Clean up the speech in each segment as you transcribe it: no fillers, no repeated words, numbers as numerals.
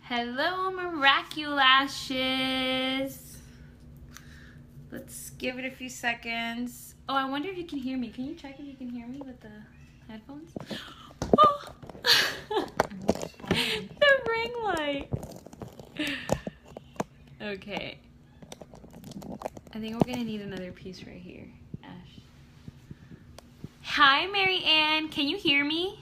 Hello, Miraculashes. Let's give it a few seconds. Oh, I wonder if you can hear me. Can you check if you can hear me with the headphones? Oh. The ring light. Okay. I think we're gonna need another piece right here, Ash. Hi, Mary Ann. Can you hear me?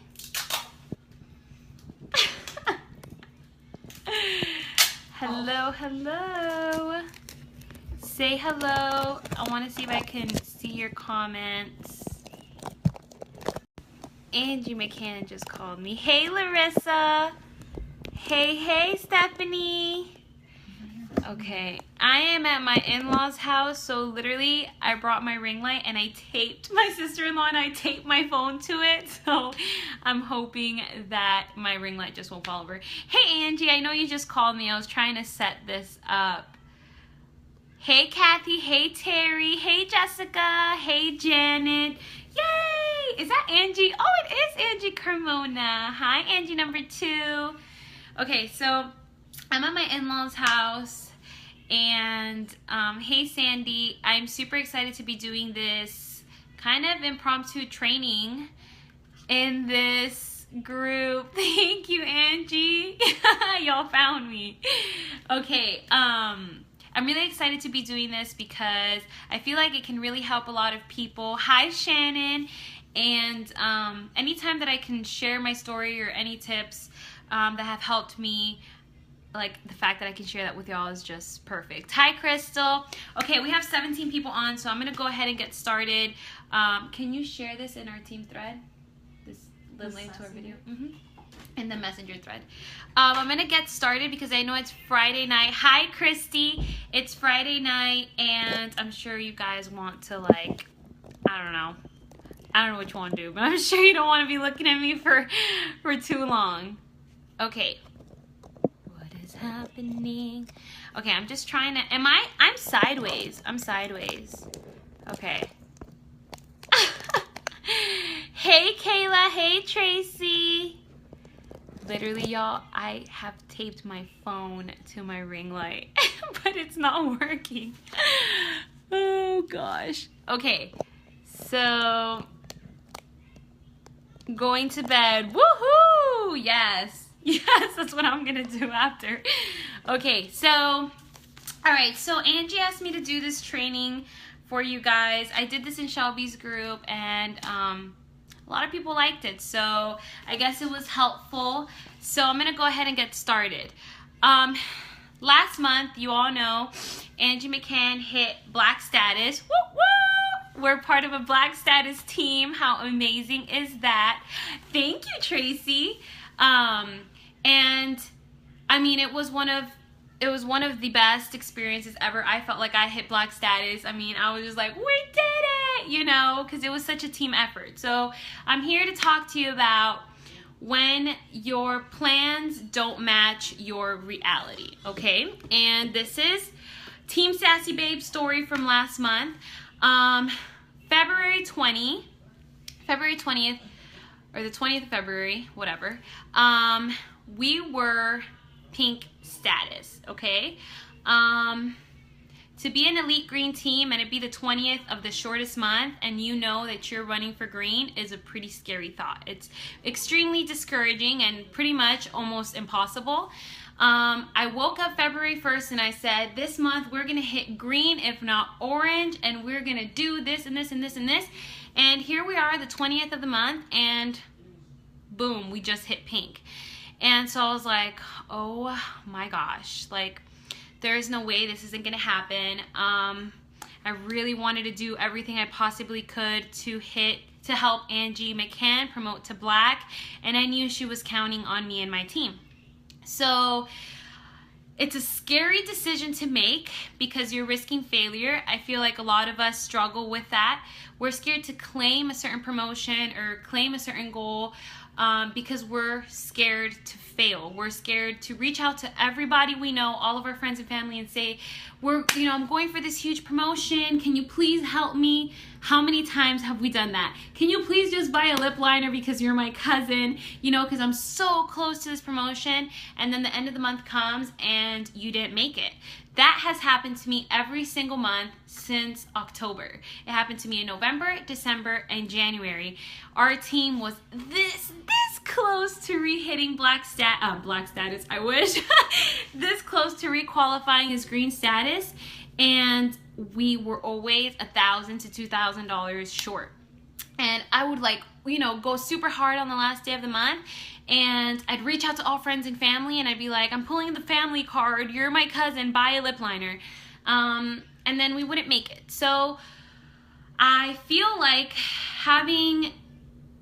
Hello, hello. Say hello. I want to see if I can see your comments. Angie McCann just called me. Hey, Larissa. Hey, Stephanie. Okay, I am at my in-laws' house, so literally I brought my ring light and I taped my sister-in-law and I taped my phone to it, so I'm hoping that my ring light just won't fall over. Hey Angie, I know you just called me. I was trying to set this up. Hey Kathy, hey Terry, hey Jessica, hey Janet. Yay! Is that Angie? Oh, it is Angie Carmona. Hi Angie number 2. Okay, so I'm at my in-laws' house. And hey Sandy, I'm super excited to be doing this kind of impromptu training in this group. Thank you, Angie. Y'all found me. Okay, I'm really excited to be doing this because I feel like it can really help a lot of people. Hi Shannon. And anytime that I can share my story or any tips that have helped me, like the fact that I can share that with y'all is just perfect. Hi Crystal. Okay, we have 17 people on, so I'm gonna go ahead and get started. Can you share this in our team thread? The link to our video? In the messenger thread. I'm gonna get started because I know it's Friday night. Hi Christy. It's Friday night and I'm sure you guys want to, like, I don't know what you want to do, but I'm sure you don't want to be looking at me for too long. Okay. Happening. Okay, I'm just trying to, I'm sideways. Okay. Hey Kayla, hey Tracy. Literally y'all, I have taped my phone to my ring light, but it's not working. Oh gosh. Okay, so going to bed. Woohoo! Yes. Yes, that's what I'm gonna do after. Okay, so, all right, so Angie asked me to do this training for you guys. I did this in Shelby's group and a lot of people liked it, so I guess it was helpful. So I'm gonna go ahead and get started. Last month, you all know, Angie McCann hit Black status. Woo woo! We're part of a Black status team. How amazing is that? Thank you, Tracy. And I mean, it was one of the best experiences ever. I felt like I hit Black status. I mean, I was just like, we did it, you know, because it was such a team effort. So I'm here to talk to you about when your plans don't match your reality, okay? And this is Team Sassy Babe story from last month. February 20th, or the 20th of February, whatever, we were pink status, okay? To be an elite green team and it be the 20th of the shortest month and you know that you're running for green is a pretty scary thought. It's extremely discouraging and pretty much almost impossible. I woke up February 1st and I said, this month we're gonna hit green, if not orange, and we're gonna do this and this and this and this. And here we are, the 20th of the month, and boom, we just hit pink. And so I was like, oh my gosh, like, there's no way this isn't gonna happen. I really wanted to do everything I possibly could to help Angie McCann promote to Black, and I knew she was counting on me and my team. So it's a scary decision to make because you're risking failure. I feel like a lot of us struggle with that. We're scared to claim a certain promotion or claim a certain goal because we're scared to fail. We're scared to reach out to everybody we know, all of our friends and family, and say, I'm going for this huge promotion. Can you please help me? How many times have we done that? Can you please just buy a lip liner because you're my cousin? Because I'm so close to this promotion. And then the end of the month comes and you didn't make it. That has happened to me every single month since October. It happened to me in November, December, and January. Our team was this close to re-hitting black status, I wish. This close to re-qualifying as green status, and we were always $1,000 to $2,000 short. And I would go super hard on the last day of the month, and I'd reach out to all friends and family, and I'd be like, I'm pulling the family card, you're my cousin, buy a lip liner. And then we wouldn't make it. So I feel like having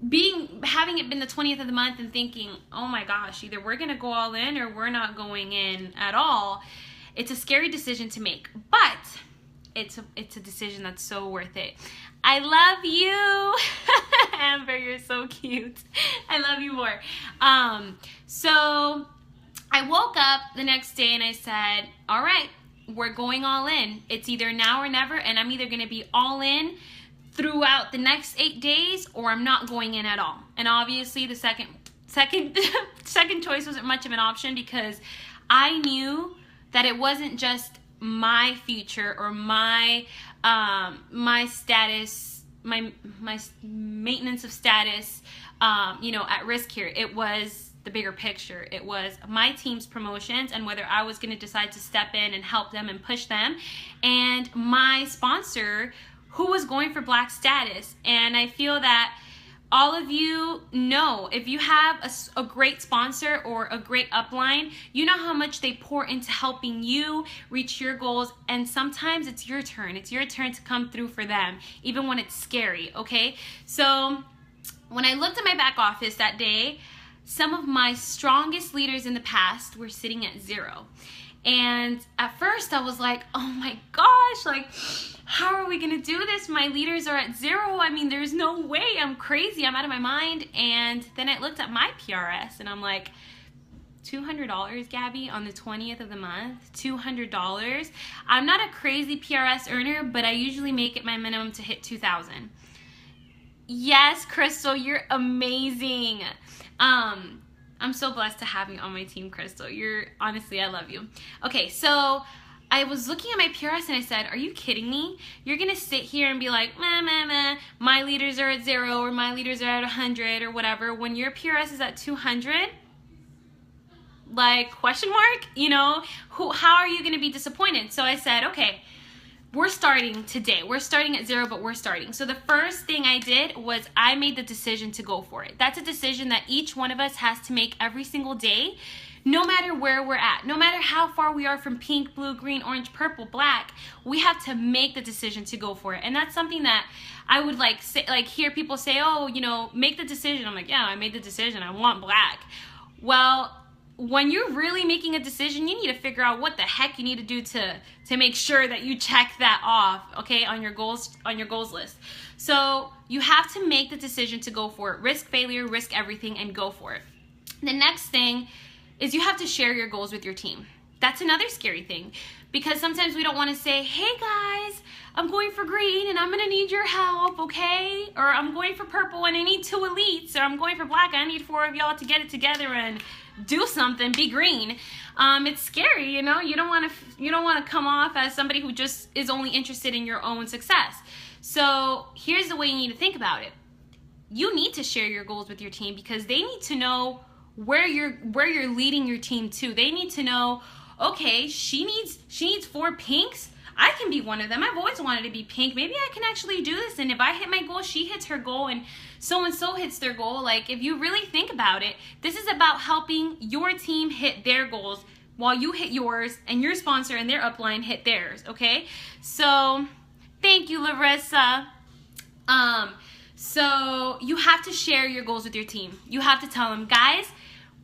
it been the 20th of the month and thinking, oh my gosh, either we're gonna go all in or we're not going in at all, it's a scary decision to make, but it's a decision that's so worth it. I love you. Amber, you're so cute. I love you more. So I woke up the next day and I said, all right, we're going all in. It's either now or never, and I'm either gonna be all in throughout the next 8 days, or I'm not going in at all. And obviously the second choice wasn't much of an option, because I knew that it wasn't just my future or my status, my maintenance of status, at risk here. It was the bigger picture. It was my team's promotions and whether I was going to decide to step in and help them and push them, and my sponsor, who was going for black status. And I feel that all of you know, if you have a great sponsor or a great upline, you know how much they pour into helping you reach your goals. And sometimes it's your turn. It's your turn to come through for them, even when it's scary, okay? So when I looked at my back office that day, some of my strongest leaders in the past were sitting at 0. And at first I was like, oh my gosh, how are we gonna do this? My leaders are at 0. I mean, there's no way. I'm crazy. I'm out of my mind. And then I looked at my PRS and I'm like, $200, Gabby, on the 20th of the month? $200? I'm not a crazy PRS earner, but I usually make it my minimum to hit 2,000. Yes, Crystal, you're amazing. I'm so blessed to have you on my team, Crystal. Honestly, I love you. Okay, so I was looking at my PRS and I said, are you kidding me? You're gonna sit here and be like, my leaders are at 0 or my leaders are at 100 or whatever, when your PRS is at 200? Question mark? How are you gonna be disappointed? So I said, okay, we're starting today. We're starting at 0, but we're starting. So the first thing I did was I made the decision to go for it. That's a decision that each one of us has to make every single day, no matter where we're at, no matter how far we are from pink, blue, green, orange, purple, black. We have to make the decision to go for it. And that's something that I would hear people say, oh, make the decision. I'm like, yeah, I made the decision. I want black. Well, when you're really making a decision, you need to figure out what the heck you need to do to make sure that you check that off, okay, on your goals list. So you have to make the decision to go for it. Risk failure, risk everything, and go for it. The next thing is you have to share your goals with your team. That's another scary thing, because sometimes we don't want to say, hey guys, I'm going for green and I'm gonna need your help, okay? Or I'm going for purple and I need 2 elites, or I'm going for black, I need 4 of y'all to get it together and do something, be green. It's scary, you don't want to come off as somebody who just is only interested in your own success. So here's the way you need to think about it. You need to share your goals with your team, because they need to know where you're leading your team to. They need to know, okay, she needs 4 pinks. I can be one of them. I've always wanted to be pink. Maybe I can actually do this. And if I hit my goal, she hits her goal, and so hits their goal. If you really think about it, this is about helping your team hit their goals while you hit yours, and your sponsor and their upline hit theirs, okay? So thank you, Larissa. So you have to share your goals with your team. You have to tell them, guys,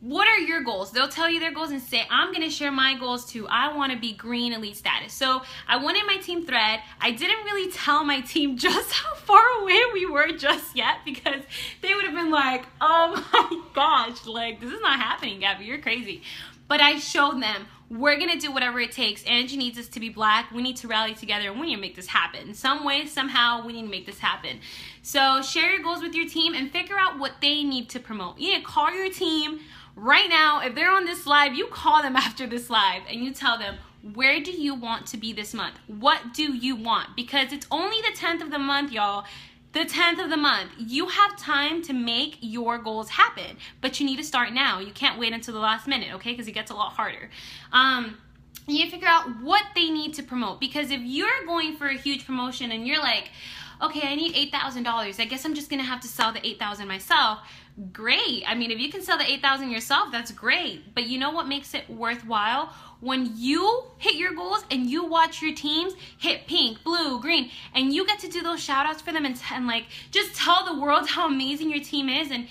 what are your goals? They'll tell you their goals and say, I'm going to share my goals too. I want to be green elite status. So I went in my team thread. I didn't really tell my team just how far away we were just yet, because they would have been like, oh my gosh, like, this is not happening, Gabby, you're crazy. But I showed them, we're going to do whatever it takes. Angie needs us to be black. We need to rally together, and we need to make this happen. Some way, somehow, we need to make this happen. So share your goals with your team and figure out what they need to promote. You need to call your team right now. If they're on this live, you call them after this live and you tell them, where do you want to be this month? What do you want? Because it's only the 10th of the month, y'all. The 10th of the month. You have time to make your goals happen, but you need to start now. You can't wait until the last minute, okay? Because it gets a lot harder. You need to figure out what they need to promote, because if you're going for a huge promotion and you're like, okay, I need $8,000. I guess I'm just going to have to sell the $8,000 myself. Great. I mean, if you can sell the $8,000 yourself, that's great. But you know what makes it worthwhile? When you hit your goals and you watch your teams hit pink, blue, green, and you get to do those shout outs for them and like just tell the world how amazing your team is, and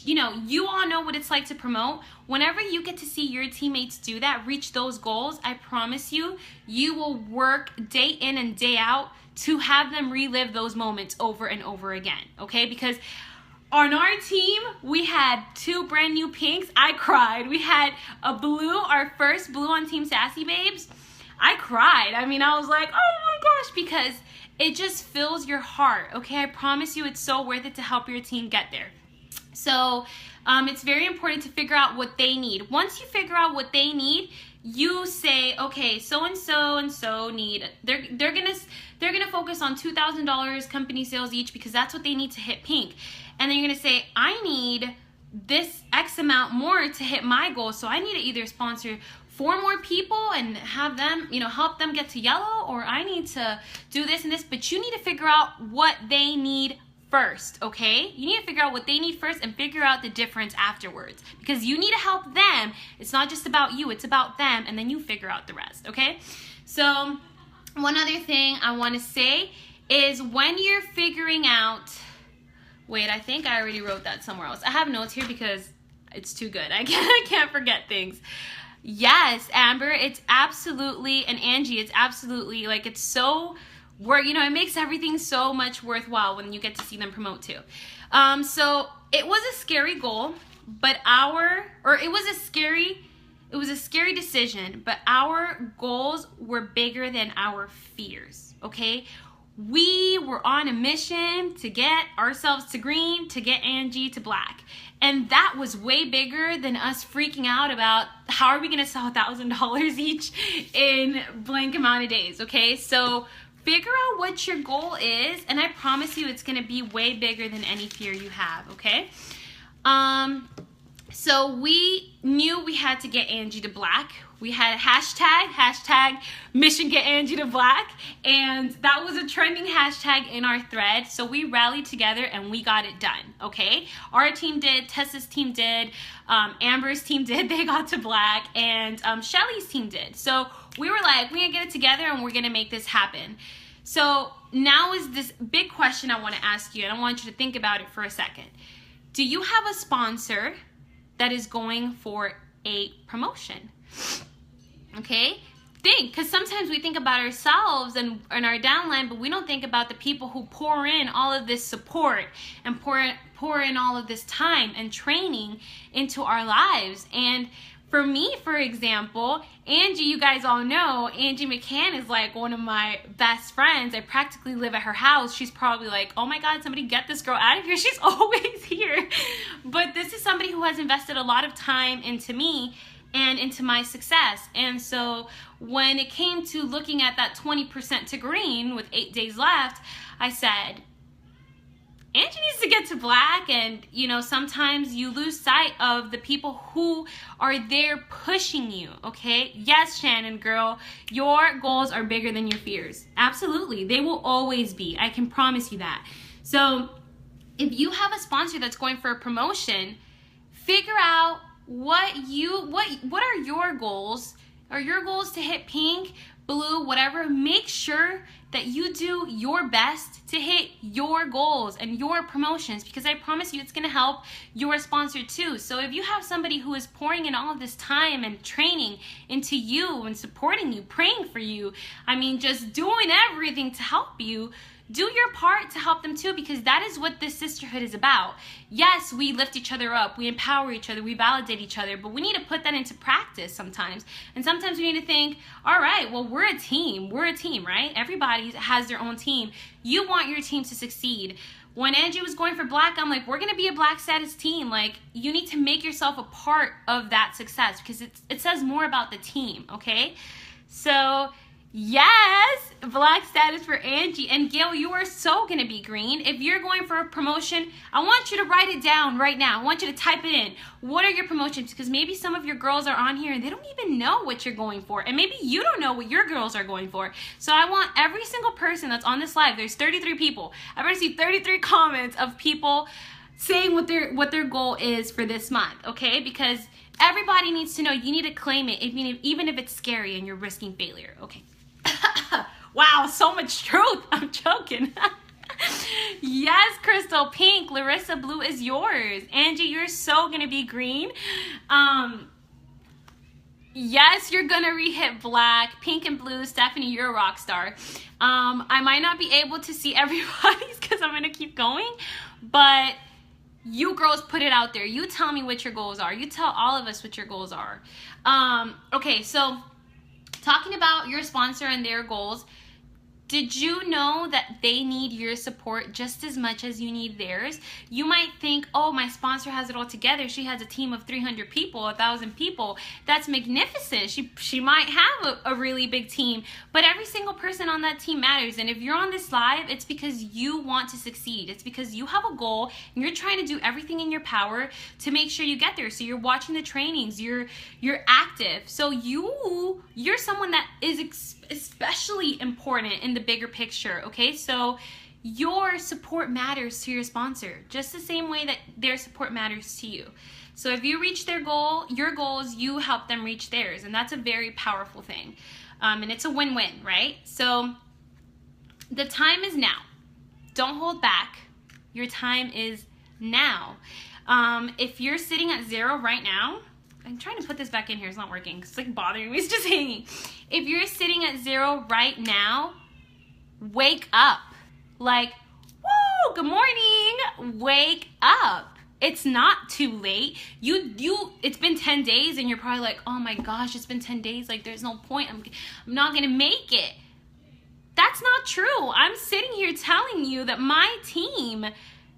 you know, you all know what it's like to promote. Whenever you get to see your teammates do that, reach those goals, I promise you, you will work day in and day out to have them relive those moments over and over again, okay? Because on our team, we had 2 brand new pinks. I cried. We had a blue, our first blue on Team Sassy Babes. I cried. I mean, I was like, oh my gosh, because it just fills your heart, okay? I promise you, it's so worth it to help your team get there. So it's very important to figure out what they need. Once you figure out what they need, you say, okay, so and so need, they're gonna focus on $2,000 company sales each, because that's what they need to hit pink. And then you're gonna say, I need this X amount more to hit my goal, so I need to either sponsor 4 more people and have them, you know, help them get to yellow, or I need to do this and this. But you need to figure out what they need first, okay? You need to figure out what they need first and figure out the difference afterwards, because you need to help them. It's not just about you, it's about them, and then you figure out the rest, okay? So one other thing I want to say is, when you're figuring out, wait, I think I already wrote that somewhere else. I have notes here because it's too good. I can't forget things. Yes, Amber, it's absolutely, and Angie, it's absolutely, like, it's so, you know, it makes everything so much worthwhile when you get to see them promote too. So it was a scary goal, but it was a scary decision, but our goals were bigger than our fears, okay? We were on a mission to get ourselves to green, to get Angie to black. And that was way bigger than us freaking out about how are we going to sell $1,000 each in blank amount of days, okay? So figure out what your goal is, and I promise you it's going to be way bigger than any fear you have, okay? So we knew we had to get Angie to black. We had a hashtag mission get Angie to black, and that was a trending hashtag in our thread. So we rallied together and we got it done, okay? Our team did, Tessa's team did, Amber's team did, they got to black, and Shelly's team did. So we were like, we're gonna get it together and we're gonna make this happen. So now is this big question I wanna ask you, and I want you to think about it for a second. Do you have a sponsor that is going for a promotion? Okay, think, because sometimes we think about ourselves and our downline, but we don't think about the people who pour in all of this support and pour in all of this time and training into our lives. And for me, for example, Angie, you guys all know, Angie McCann is like one of my best friends. I practically live at her house. She's probably like, oh my God, somebody get this girl out of here. She's always here. But this is somebody who has invested a lot of time into me and into my success. And so when it came to looking at that 20% to green with 8 days left, I said, Angie needs to get to black. And you know, sometimes you lose sight of the people who are there pushing you, okay? Yes, Shannon girl, your goals are bigger than your fears. Absolutely, they will always be. I can promise you that. So if you have a sponsor that's going for a promotion, figure out what are your goals? Are your goals to hit pink, blue, whatever, make sure that you do your best to hit your goals and your promotions, because I promise you it's going to help your sponsor too. So if you have somebody who is pouring in all of this time and training into you and supporting you, praying for you, I mean, just doing everything to help you, do your part to help them too, because that is what this sisterhood is about. Yes, we lift each other up, we empower each other, we validate each other, but we need to put that into practice sometimes. And sometimes we need to think, all right, well, we're a team, right? Everybody has their own team. You want your team to succeed. When Angie was going for black, I'm like, we're going to be a black status team. Like, you need to make yourself a part of that success, because it says more about the team, okay? So yes, black status for Angie. And Gail, you are so going to be green. If you're going for a promotion, I want you to write it down right now. I want you to type it in. What are your promotions? Because maybe some of your girls are on here and they don't even know what you're going for. And maybe you don't know what your girls are going for. So I want every single person that's on this live, there's 33 people. I want to see 33 comments of people saying what their goal is for this month, okay? Because everybody needs to know. You need to claim it, even if it's scary and you're risking failure, okay? Wow, so much truth. I'm joking. Yes, Crystal, pink. Larissa, blue is yours. Angie, you're so gonna be green. Yes, you're gonna re-hit black. Pink and blue. Stephanie, you're a rock star. I might not be able to see everybody's because I'm gonna keep going, but you girls put it out there. You tell me what your goals are. You tell all of us what your goals are. Okay, so talking about your sponsor and their goals, did you know that they need your support just as much as you need theirs? You might think, oh, my sponsor has it all together. She has a team of 300 people, 1,000 people. That's magnificent. She might have a really big team, but every single person on that team matters. And if you're on this live, it's because you want to succeed. It's because you have a goal and you're trying to do everything in your power to make sure you get there. So you're watching the trainings, you're active. So you're someone that is especially important in the bigger picture, okay? So your support matters to your sponsor just the same way that their support matters to you. So if you reach their goal, your goals, you help them reach theirs, and that's a very powerful thing. And it's a win-win, right? So the time is now. Don't hold back. Your time is now. If you're sitting at 0 right now, I'm trying to put this back in here. It's not working. It's like bothering me. It's just hanging. If you're sitting at 0 right now, wake up. Like, woo, good morning. Wake up. It's not too late. It's been 10 days and you're probably like, oh my gosh, it's been 10 days. Like, there's no point. I'm not going to make it. That's not true. I'm sitting here telling you that my team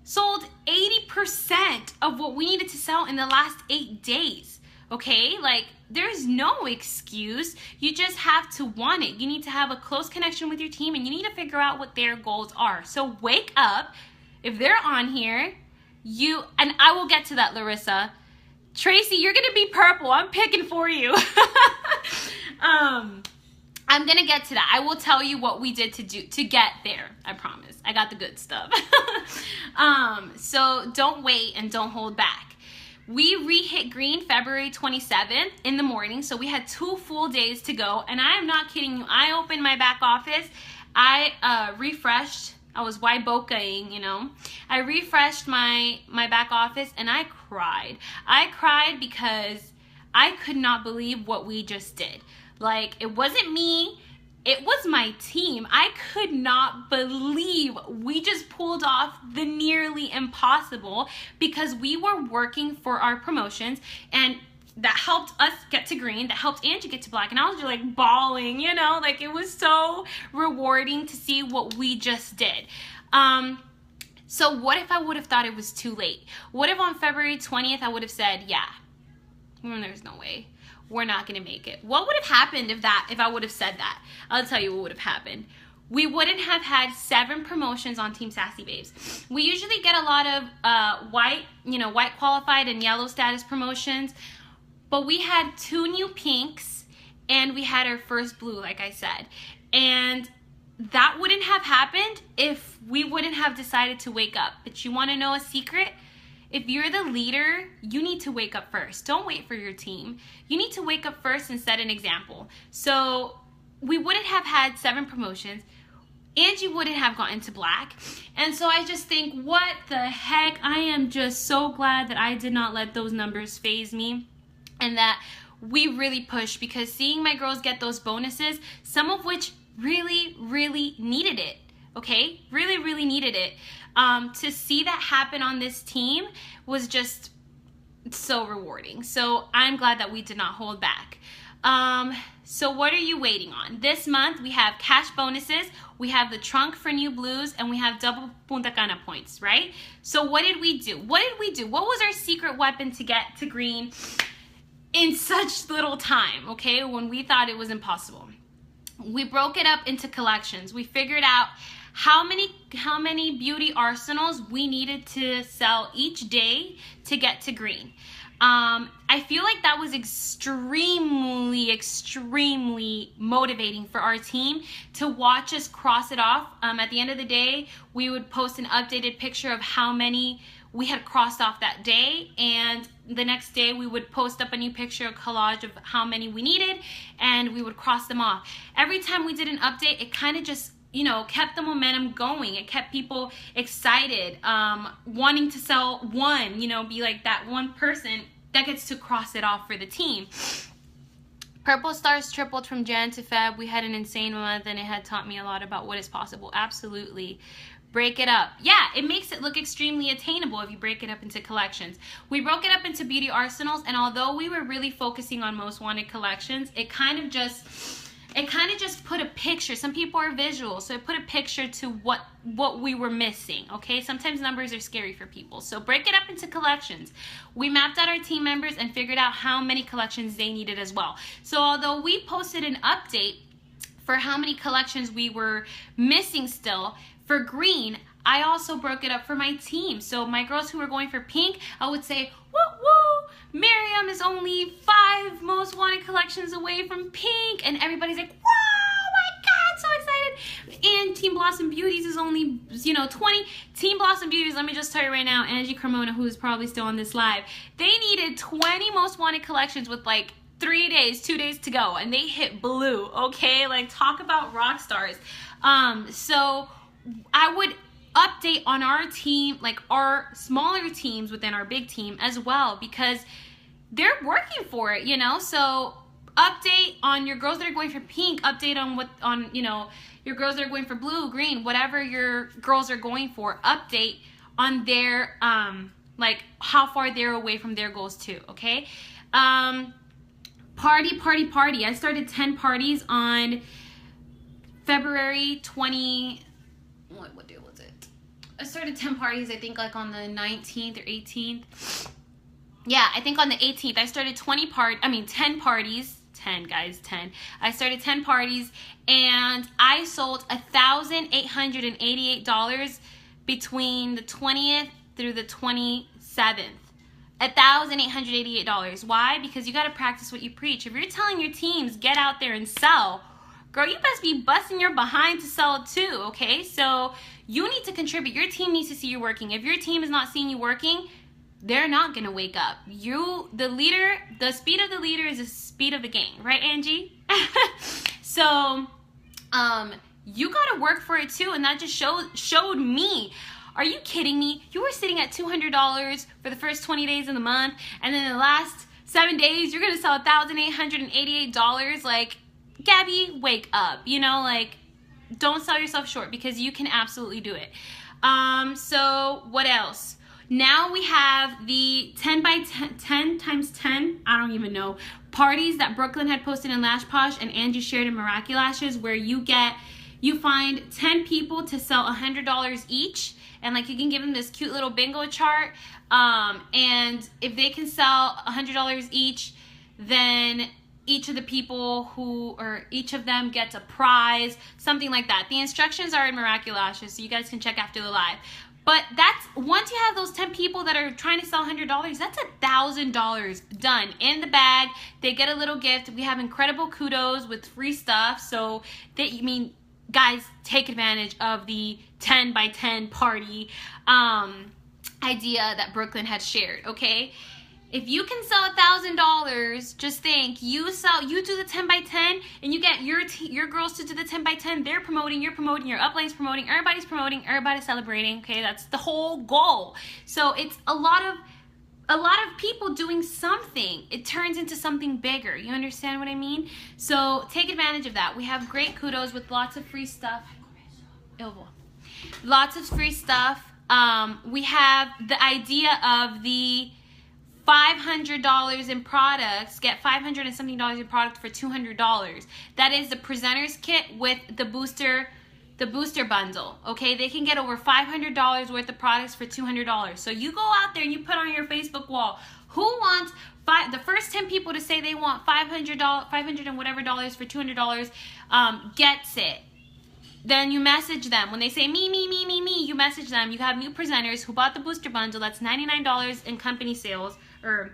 sold 80% of what we needed to sell in the last 8 days. Okay, like there's no excuse. You just have to want it. You need to have a close connection with your team and you need to figure out what their goals are. So wake up. If they're on here, and I will get to that, Larissa. Tracy, you're gonna be purple. I'm picking for you. I'm gonna get to that. I will tell you what we did to get there. I promise. I got the good stuff. So don't wait and don't hold back. We re-hit green February 27th in the morning, so we had 2 full days to go, and I am not kidding you. I opened my back office, I refreshed, I was Waiboka-ing, you know. I refreshed my back office, and I cried. I cried because I could not believe what we just did. Like, it wasn't me. It was my team. I could not believe we just pulled off the nearly impossible because we were working for our promotions and that helped us get to green, that helped Angie get to black, and I was just like bawling, you know, like it was so rewarding to see what we just did. So what if I would have thought it was too late? What if on February 20th I would have said, yeah, there's no way. We're not going to make it. What would have happened if I would have said that? I'll tell you what would have happened. We wouldn't have had 7 promotions on Team Sassy Babes. We usually get a lot of white qualified and yellow status promotions, but we had 2 new pinks and we had our first blue, like I said. And that wouldn't have happened if we wouldn't have decided to wake up. But you want to know a secret? If you're the leader, you need to wake up first. Don't wait for your team. You need to wake up first and set an example. So we wouldn't have had 7 promotions. Angie wouldn't have gotten to black. And so I just think, what the heck? I am just so glad that I did not let those numbers faze me, and that we really pushed, because seeing my girls get those bonuses, some of which really, really needed it, okay? Really, really needed it. To see that happen on this team was just so rewarding. So I'm glad that we did not hold back. So what are you waiting on? This month we have cash bonuses, we have the trunk for new blues, and we have double Punta Cana points, right? So what did we do? What was our secret weapon to get to green in such little time, okay, when we thought it was impossible? We broke it up into collections. We figured out how many beauty arsenals we needed to sell each day to get to green. I feel like that was extremely motivating for our team to watch us cross it off. At the end of the day, we would post an updated picture of how many we had crossed off that day, and the next day we would post up a new picture, a collage of how many we needed, and we would cross them off. Every time we did an update, it kind of just, you know, kept the momentum going. It kept people excited, wanting to sell one, you know, be like that one person that gets to cross it off for the team. Purple Stars tripled from Jan to Feb. We had an insane month, and it had taught me a lot about what is possible. Absolutely. Break it up. Yeah, it makes it look extremely attainable if you break it up into collections. We broke it up into beauty arsenals, and although we were really focusing on most wanted collections, it kind of just put a picture. Some people are visual, so it put a picture to what we were missing, okay? Sometimes numbers are scary for people. So break it up into collections. We mapped out our team members and figured out how many collections they needed as well. So although we posted an update for how many collections we were missing still, for green, I also broke it up for my team. So my girls who were going for pink, I would say, woo woo, Miriam is only 5 most wanted collections away from pink. And everybody's like, whoa, my God, so excited. And Team Blossom Beauties is only, you know, 20. Team Blossom Beauties, let me just tell you right now, Angie Cremona, who is probably still on this live, they needed 20 most wanted collections with like 2 days to go. And they hit blue, okay? Like, talk about rock stars. So I would update on our team, like our smaller teams within our big team as well, because they're working for it, you know. So update on your girls that are going for pink, update on you know, your girls that are going for blue, green, whatever your girls are going for, update on their like how far they're away from their goals too, okay? Party. I started 10 parties on February 20, what day was it? I started 10 parties, I think like on the 19th or 18th. Yeah, I think on the 18th. I started 10 parties. 10, guys, 10. I started 10 parties, and I sold $1,888 between the 20th through the 27th. $1,888. Why? Because you got to practice what you preach. If you're telling your teams, get out there and sell, girl, you best be busting your behind to sell it too, okay? So you need to contribute. Your team needs to see you working. If your team is not seeing you working, they're not going to wake up. The leader, the speed of the leader is the speed of the game, right, Angie? So you got to work for it too, and that just showed me. Are you kidding me? You were sitting at $200 for the first 20 days of the month, and then the last 7 days, you're going to sell $1,888. Like, Gabby, wake up. You know, like, don't sell yourself short, because you can absolutely do it. So what else? Now we have the 10 times 10, I don't even know, parties that Brooklyn had posted in Lash Posh and Angie shared in Miraculashes, where you find 10 people to sell $100 each, and like you can give them this cute little bingo chart, and if they can sell $100 each, then each of the people each of them gets a prize, something like that. The instructions are in Miraculashes, so you guys can check after the live. But that's, once you have those 10 people that are trying to sell $100, that's $1,000 done in the bag. They get a little gift. We have incredible kudos with free stuff. So guys, take advantage of the 10 by 10 party idea that Brooklyn had shared, okay? If you can sell $1,000, just think, you do the 10 by 10 and you get your girls to do the 10 by 10, they're promoting, you're promoting, your upline's promoting, everybody's celebrating, okay? That's the whole goal. So it's a lot of people doing something. It turns into something bigger. You understand what I mean? So take advantage of that. We have great kudos with lots of free stuff. Lots of free stuff. We have the idea of the $500 in products, get $500 and something in product for $200. That is the presenter's kit with the booster bundle. Okay, they can get over $500 worth of products for $200. So you go out there and you put on your Facebook wall, who wants the first 10 people to say they want $500 and whatever dollars for $200 gets it. Then you message them. When they say me, you message them. You have new presenters who bought the booster bundle. That's $99 in company sales, or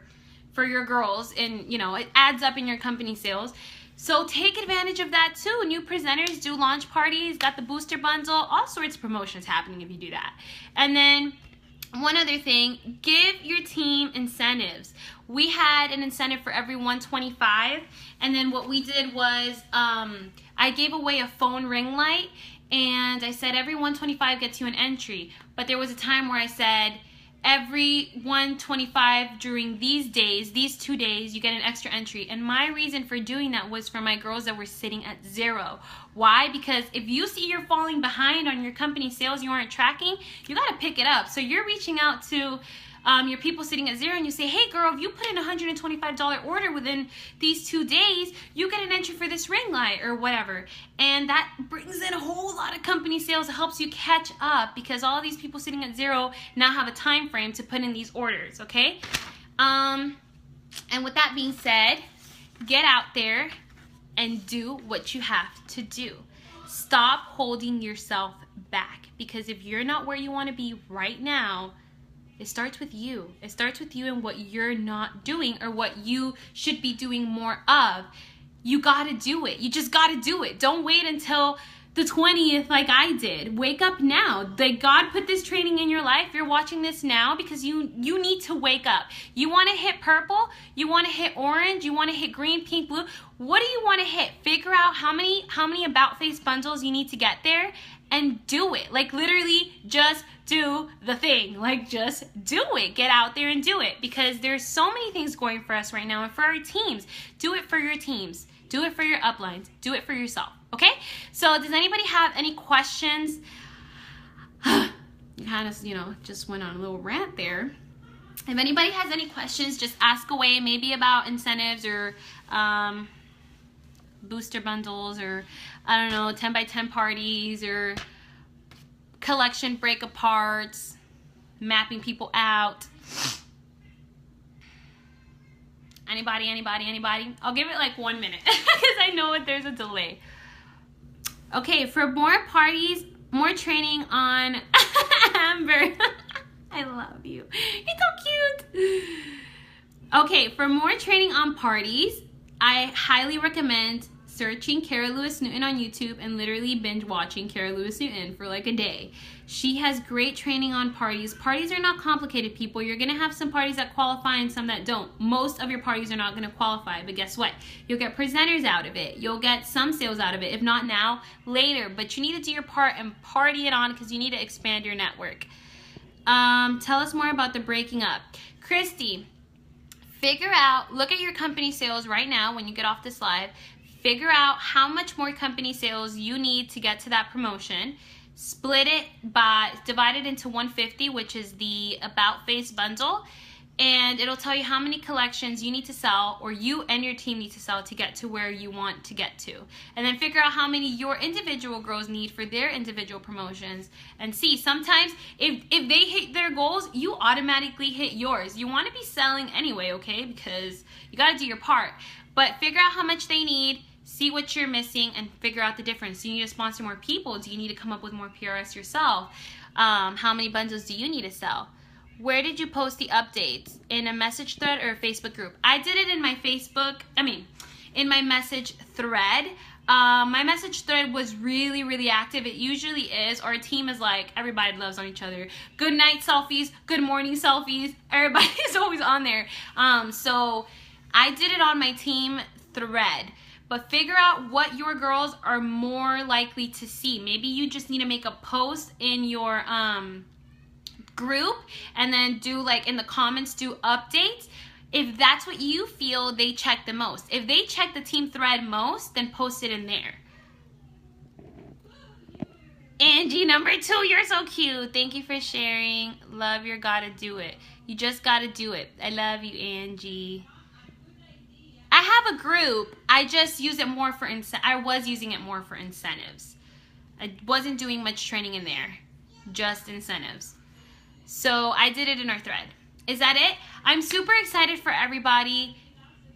for your girls, and it adds up in your company sales. So take advantage of that too. New presenters do launch parties, got the booster bundle, all sorts of promotions happening if you do that. And then one other thing, give your team incentives. We had an incentive for every 125, and then what we did was I gave away a phone ring light, and I said every 125 gets you an entry. But there was a time where I said every 125 during these 2 days, you get an extra entry. And my reason for doing that was for my girls that were sitting at 0. Why? Because if you see you're falling behind on your company sales you aren't tracking, you got to pick it up. So you're reaching out to your people sitting at 0, and you say, hey girl, if you put in a $125 order within these 2 days, you get an entry for this ring light or whatever. And that brings in a whole lot of company sales. It helps you catch up because all these people sitting at 0 now have a time frame to put in these orders, okay? And with that being said, get out there and do what you have to do. Stop holding yourself back, because if you're not where you want to be right now, it starts with you. It starts with you and what you're not doing or what you should be doing more of. You gotta do it. You just gotta do it. Don't wait until the 20th like I did. Wake up now. Like, God put this training in your life. You're watching this now because you need to wake up. You want to hit purple? You want to hit orange? You want to hit green, pink, blue? What do you want to hit? Figure out how many about face bundles you need to get there and do it. Like, literally just do the thing. Like, just do it. Get out there and do it, because there's so many things going for us right now and for our teams. Do it for your teams. Do it for your uplines. Do it for yourself. Okay? So does anybody have any questions? Kind of, just went on a little rant there. If anybody has any questions, just ask away, maybe about incentives or booster bundles, or I don't know, 10 by 10 parties, or collection break aparts, mapping people out. Anybody? I'll give it like 1 minute because I know there's a delay. Okay, for more parties, more training on Amber. I love you. You're so cute. Okay, for more training on parties, I highly recommend searching Kara Lewis Newton on YouTube and literally binge watching Kara Lewis Newton for like a day. She has great training on parties. Parties are not complicated, people. You're going to have some parties that qualify and some that don't. Most of your parties are not going to qualify, but guess what? You'll get presenters out of it. You'll get some sales out of it. If not now, later. But you need to do your part and party it on, because you need to expand your network. Tell us more about the breaking up. Christy, figure out, look at your company sales right now when you get off this live. Figure out how much more company sales you need to get to that promotion. Split it by, divide it into 150, which is the About Face bundle, and it'll tell you how many collections you need to sell, or you and your team need to sell, to get to where you want to get to. And then figure out how many your individual girls need for their individual promotions. And see, sometimes if they hit their goals, you automatically hit yours. You want to be selling anyway, okay? Because you got to do your part. But figure out how much they need. See what you're missing and figure out the difference. Do you need to sponsor more people? Do you need to come up with more PRS yourself? How many bundles do you need to sell? Where did you post the updates? In a message thread or a Facebook group? I did it in my Facebook, in my message thread. My message thread was really, really active. It usually is. Our team is like, everybody loves on each other. Good night selfies, good morning selfies. Everybody's always on there. So I did it on my team thread. But figure out what your girls are more likely to see. Maybe you just need to make a post in your group and then do like in the comments, do updates. If that's what you feel they check the most. If they check the team thread most, then post it in there. Angie, number 2, you're so cute. Thank you for sharing. Love your gotta do it. You just gotta do it. I love you, Angie. I have a group. I just use it more for I was using it more for incentives. I wasn't doing much training in there. Just incentives. So I did it in our thread. Is that it? I'm super excited for everybody.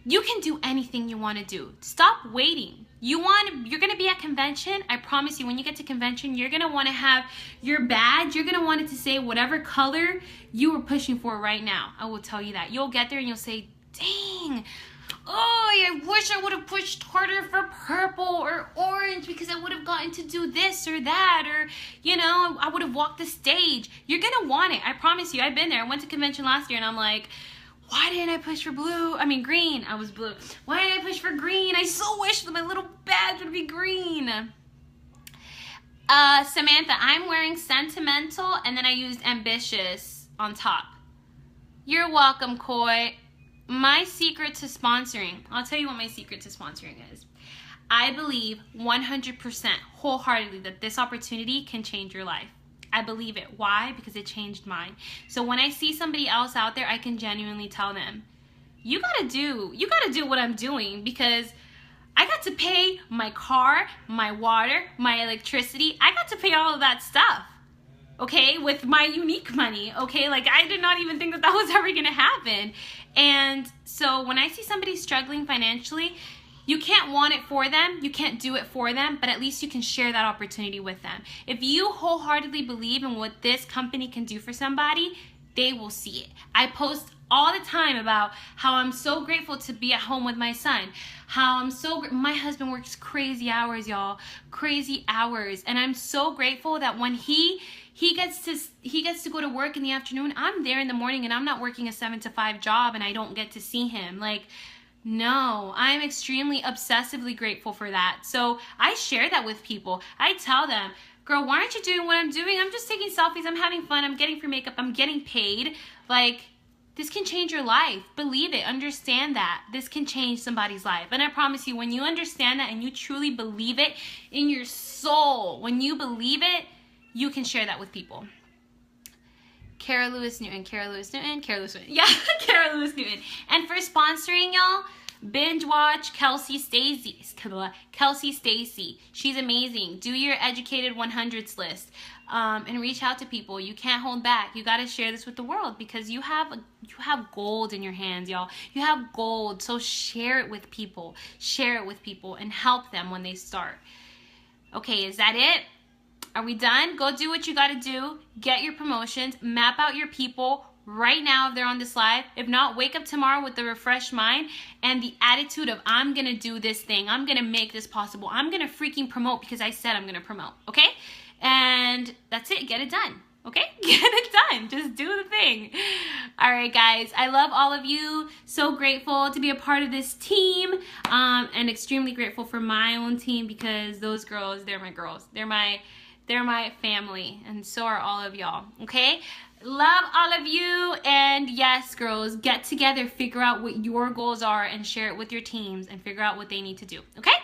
You can do anything you want to do. Stop waiting. You're going to be at convention. I promise you, when you get to convention, you're going to want to have your badge. You're going to want it to say whatever color you were pushing for right now. I will tell you that. You'll get there and you'll say, dang, oh, I wish I would have pushed harder for purple or orange because I would have gotten to do this or that, or, you know, I would have walked the stage. You're going to want it. I promise you. I've been there. I went to convention last year and I'm like, why didn't I push for green? I was blue. Why didn't I push for green? I so wish that my little badge would be green. Samantha, I'm wearing sentimental and then I used ambitious on top. You're welcome, Coy. My secret to sponsoring, I'll tell you what my secret to sponsoring is. I believe 100% wholeheartedly that this opportunity can change your life. I believe it. Why? Because it changed mine. So when I see somebody else out there, I can genuinely tell them, you gotta do what I'm doing, because I got to pay my car, my water, my electricity. I got to pay all of that stuff. Okay, with my unique money, okay? Like, I did not even think that was ever gonna happen. And so when I see somebody struggling financially, you can't want it for them, you can't do it for them, but at least you can share that opportunity with them. If you wholeheartedly believe in what this company can do for somebody, they will see it. I post all the time about how I'm so grateful to be at home with my son. How my husband works crazy hours, y'all, crazy hours. And I'm so grateful that when he gets to go to work in the afternoon, I'm there in the morning and I'm not working a 7 to 5 job and I don't get to see him. Like, no, I'm extremely obsessively grateful for that. So I share that with people. I tell them, girl, why aren't you doing what I'm doing? I'm just taking selfies. I'm having fun. I'm getting free makeup. I'm getting paid. Like, this can change your life. Believe it. Understand that. This can change somebody's life. And I promise you, when you understand that and you truly believe it in your soul, when you believe it, you can share that with people. Kara Lewis Newton. Yeah, Kara Lewis Newton. And for sponsoring, y'all, binge watch Kelsey Stacy. She's amazing. Do your educated 100s list. And reach out to people. You can't hold back. You got to share this with the world, because you have gold in your hands, y'all. You have gold. So share it with people. Share it with people and help them when they start. Okay, is that it? Are we done? Go do what you got to do. Get your promotions. Map out your people right now if they're on this live. If not, wake up tomorrow with the refreshed mind and the attitude of, I'm going to do this thing. I'm going to make this possible. I'm going to freaking promote because I said I'm going to promote. Okay? And that's it. Get it done. Okay? Get it done. Just do the thing. All right, guys. I love all of you. So grateful to be a part of this team. And extremely grateful for my own team, because those girls, they're my girls. They're my family, and so are all of y'all, okay? Love all of you, and yes, girls, get together, figure out what your goals are, and share it with your teams, and figure out what they need to do, okay?